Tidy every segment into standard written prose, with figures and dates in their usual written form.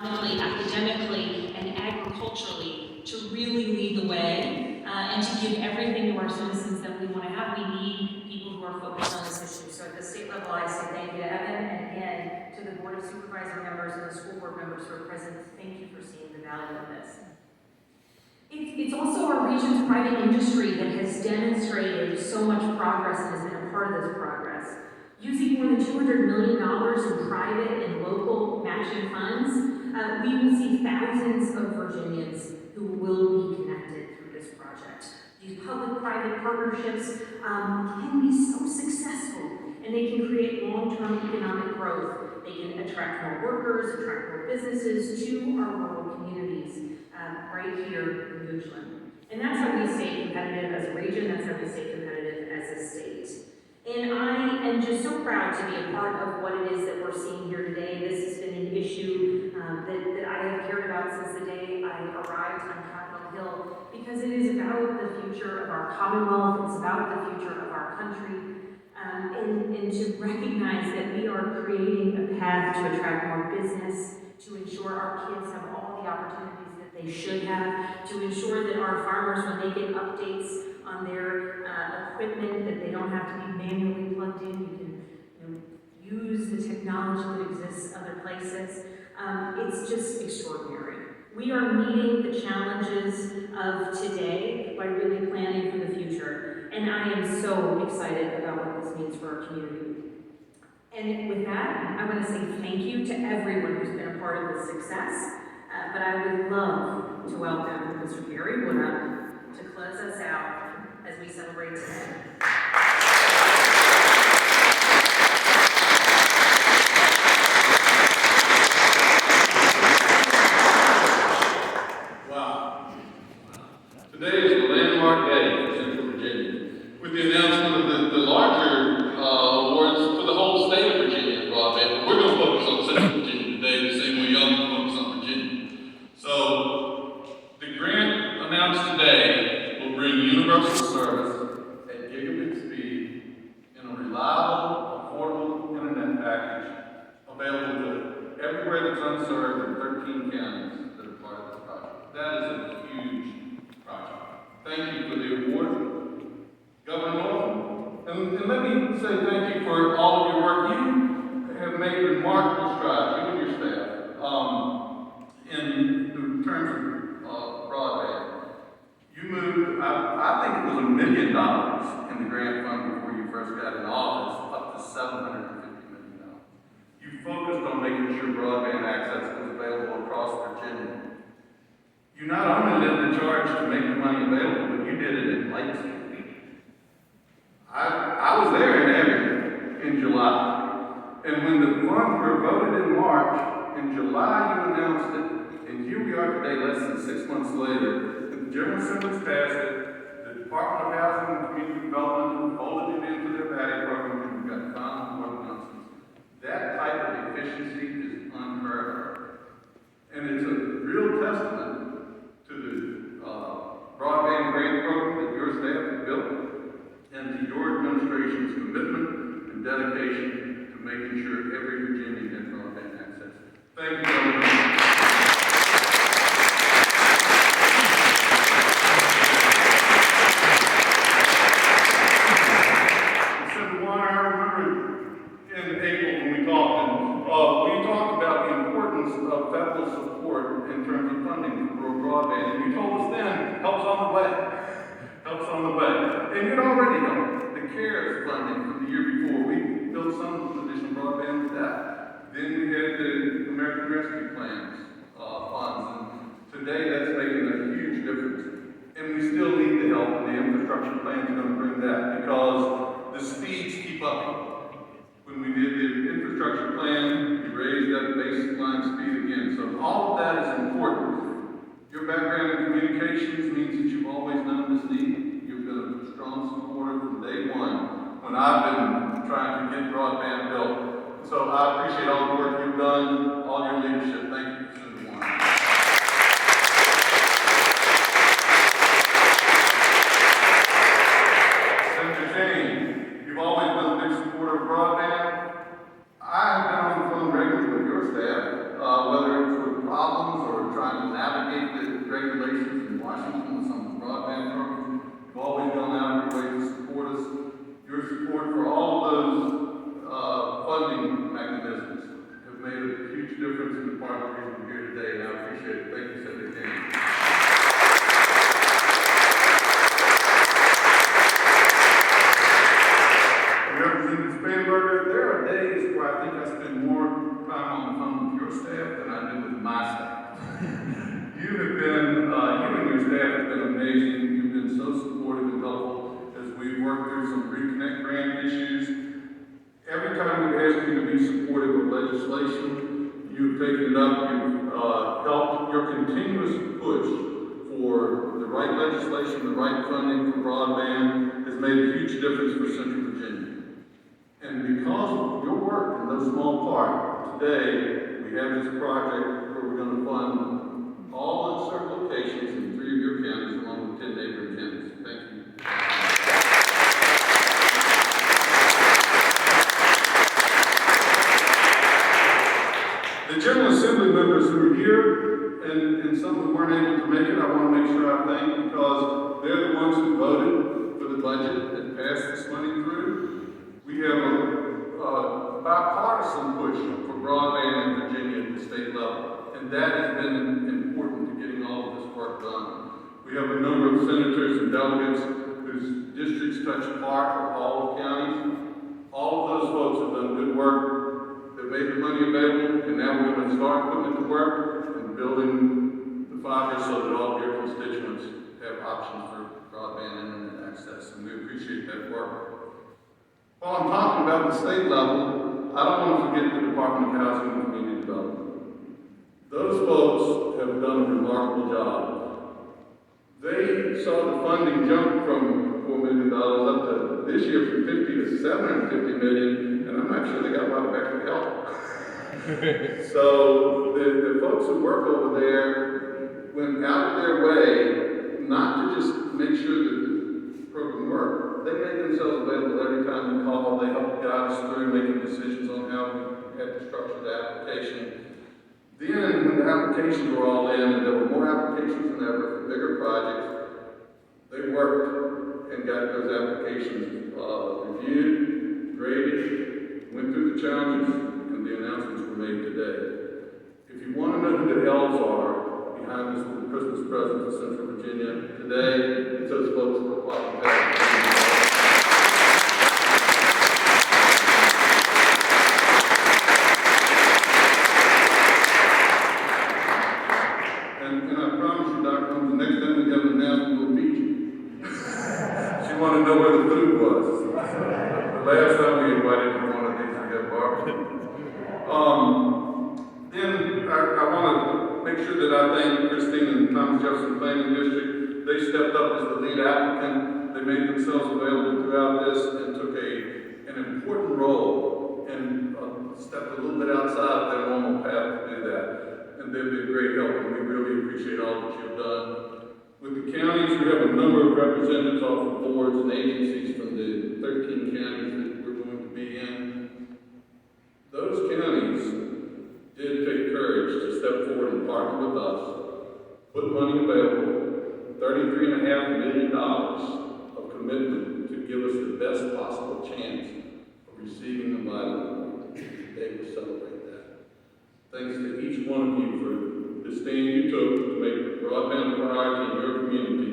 academically, and agriculturally to really lead the way and to give everything to our citizens that we want to have. We need people who are focused on this issue. So at the state level, I say thank you to Evan, and again, to the Board of Supervisor members and the school board members who are present. Thank you for seeing the value of this. It's also our region's private industry that has demonstrated so much progress and has been a part of this progress. Using more than $200 million in private and local matching funds, we will see thousands of Virginians who will be connected through this project. These public-private partnerships can be so successful, and they can create long-term economic growth. They can attract more workers, attract more businesses to our rural communities right here in Goochland. And that's how we stay competitive as a region, that's how we stay competitive as a state. And I am just so proud to be a part of what it is that we're seeing here today. This has been an issue that I have cared about since the day I arrived on Capitol Hill, because it is about the future of our Commonwealth, it's about the future of our country, and to recognize that we are creating a path to attract more business, to ensure our kids have all the opportunities that they should have, to ensure that our farmers, when they get updates on their equipment, that they don't have to be manually plugged in. You can use the technology that exists other places. It's just extraordinary. We are meeting the challenges of today by really planning for the future. And I am so excited about what this means for our community. And with that, I want to say thank you to everyone who's been a part of this success. But I would love to welcome Mr. Gary Wood to close us out as we celebrate today. Wow. Today is a landmark day for Central Virginia, with the announcement of the larger awards for the whole state of Virginia in broadband. We're going to focus on Central Virginia today, the same way y'all focus on Virginia. So, the grant announced today will bring universal service at gigabit speed in a reliable, affordable internet package available to everywhere that's unserved in 13 counties that are part of this project. That is a huge project. Thank you for the award, Governor Northam. And let me say thank you for all of your work. You have made remarkable strides, you and your staff, in terms of broadband. You moved, I think it was $1 million in the grant fund before you first got in office, up to $750 million. You focused on making sure broadband access was available across Virginia. You not only led the charge to make the money available, but you did it in light speed. I was there in Abington in July. And when the funds were voted in March, in July you announced it, and here we are today, less than 6 months later. The General Assembly's passed it, the Department of Housing and Community Development folded it into their VATI program, and we've got final ordinances. That type of efficiency is unheard of. And it's a real testament to the broadband grant program that your staff has built, and to your administration's commitment and dedication to making sure every Virginian has broadband access. Thank you, Governor. Of federal support in terms of funding for rural broadband, and you told us then, help's on the way. Help's on the way. And you'd already know the CARES funding from the year before. We built some additional broadband with that. Then we had the American Rescue Plans funds, and today that's making a huge difference. And we still need the help, and the infrastructure plan is going to bring that, because the speeds keep up. When we did the infrastructure plan, we raised that baseline speed again. So all of that is important. Your background in communications means that you've always known this need. You've been a strong supporter from day one when I've been trying to get broadband built. So I appreciate all the work you've done, all your leadership. Thank you, Senator Warren. Senator Shane, you've always been a big supporter of broadband. I have been on the phone regularly with your staff, whether it's with Washington with some of the broadband programs. You've always gone out of your way to support us. Your support for all of those funding mechanisms have made a huge difference in the part of the reason we're here today, and I appreciate it. Thank you, Senator Kennedy. Representative Spanberger, there are days where I think I spend more time on the phone with your staff than I do with my staff. You and your staff have been amazing. You've been so supportive and helpful as we've worked through some reconnect grant issues. Every time we've asked you to be supportive of legislation, you've taken it up. You've helped. Your continuous push for the right legislation, the right funding for broadband has made a huge difference for Central Virginia. And because of your work in no small part, today we have this project where we're going to fund all unserved locations in 3 of your counties along with 10 neighboring counties. Thank you. The General Assembly members who are here and some who weren't able to make it, I want to make sure I thank because they're the ones who voted for the budget and passed this money through. We have a bipartisan push for broadband in Virginia at the state level, and that has been important to getting all of this work done. We have a number of senators and delegates whose districts touch part or all of counties. All of those folks have done good work. They've made the money available, and now we're going to start putting it to work and building the fiber so that all of your constituents have options for broadband internet access, and we appreciate that work. While I'm talking about the state level, I don't want to forget the Department of Housing and Community Development. Those folks have done a remarkable job. They saw the funding jump from $4 million up to this year from 50 to 750 million, and I'm not sure they got a lot of extra help. So the folks who work over there went out of their way not to just make sure that the program worked. They made themselves available every time we called. They helped guide us through making decisions on how we had to structure the application. Then, when the applications were all in, and there were more applications than ever for bigger projects, they worked and got those applications reviewed, graded, went through the challenges, and the announcements were made today. If you want to know who the elves are behind this little Christmas present for Central Virginia today, it's those folks who are walking back. And I promise you, Dr. Holmes, the next time we have an announcement, we'll feed you. She wanted to know where the food was. The last time we invited her one of these to get barbecue. Then I want to make sure that I thank Christine and the Thomas Jefferson Planning District. They stepped up as the lead applicant. They made themselves available throughout this and took an important role and stepped a little bit outside of their normal path to do that. And they've been great help, and we really appreciate all that you've done. With the counties, we have a number of representatives off of boards and agencies from the 13 counties that we're going to be in. Those counties did take courage to step forward and partner with us, put money available, $33.5 million of commitment to give us the best possible chance of receiving the vital. Today we celebrate that. Thanks to each one of you for the stand you took to make broadband a priority in your community.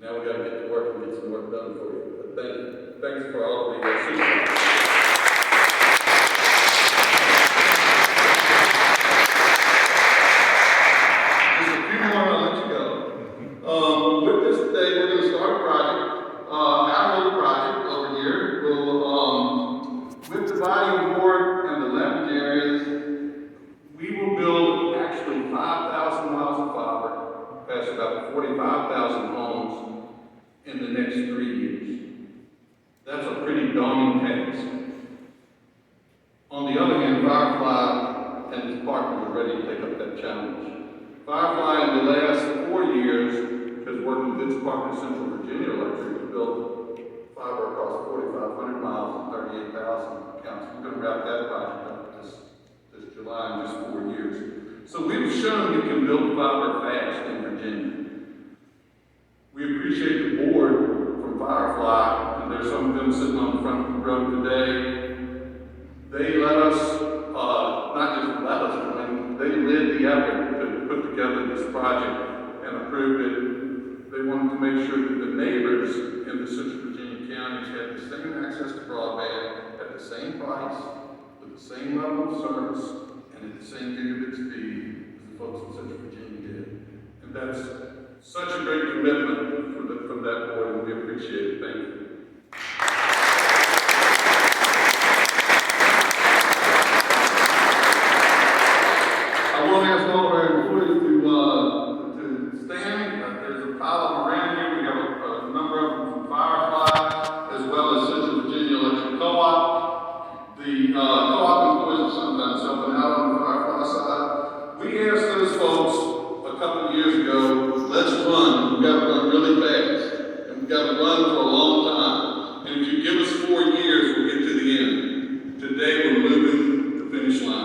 Now we got to get to work and get some work done for you. But thanks for all of the assistance. Just a few more and I'll let you go. With this today, we're going to start a project, our little project over here. We'll, with the body of board and the leverage areas, we will build actually 5,000 miles of fiber past about 45,000 homes in the next 3 years. That's a pretty daunting task. On the other hand, Firefly and his partners are ready to take up that challenge. Firefly in the last 4 years has worked with its partner Central Virginia Electric to build fiber across 4,500 miles and 38,000 counts. We're going to wrap that project up this July in just 4 years. So we've shown you can build fiber fast in Virginia. them sitting on the front row today. They let us, not just let us, they led the effort to put together this project and approved it. They wanted to make sure that the neighbors in the Central Virginia counties had the same access to broadband at the same price, with the same level of service, and at the same gigabit speed as the folks in Central Virginia did. And that's such a great commitment from that board, and we appreciate it. Thank you. I want to ask all of our employees to stand. There's a pile of them around here. We have a number of them from Firefly, as well as Central Virginia Electric Co-op. The co-op employees are sometimes helping out on the Firefly side. We asked those folks a couple of years ago, let's run. We've got to run really fast. And we've got to run for a long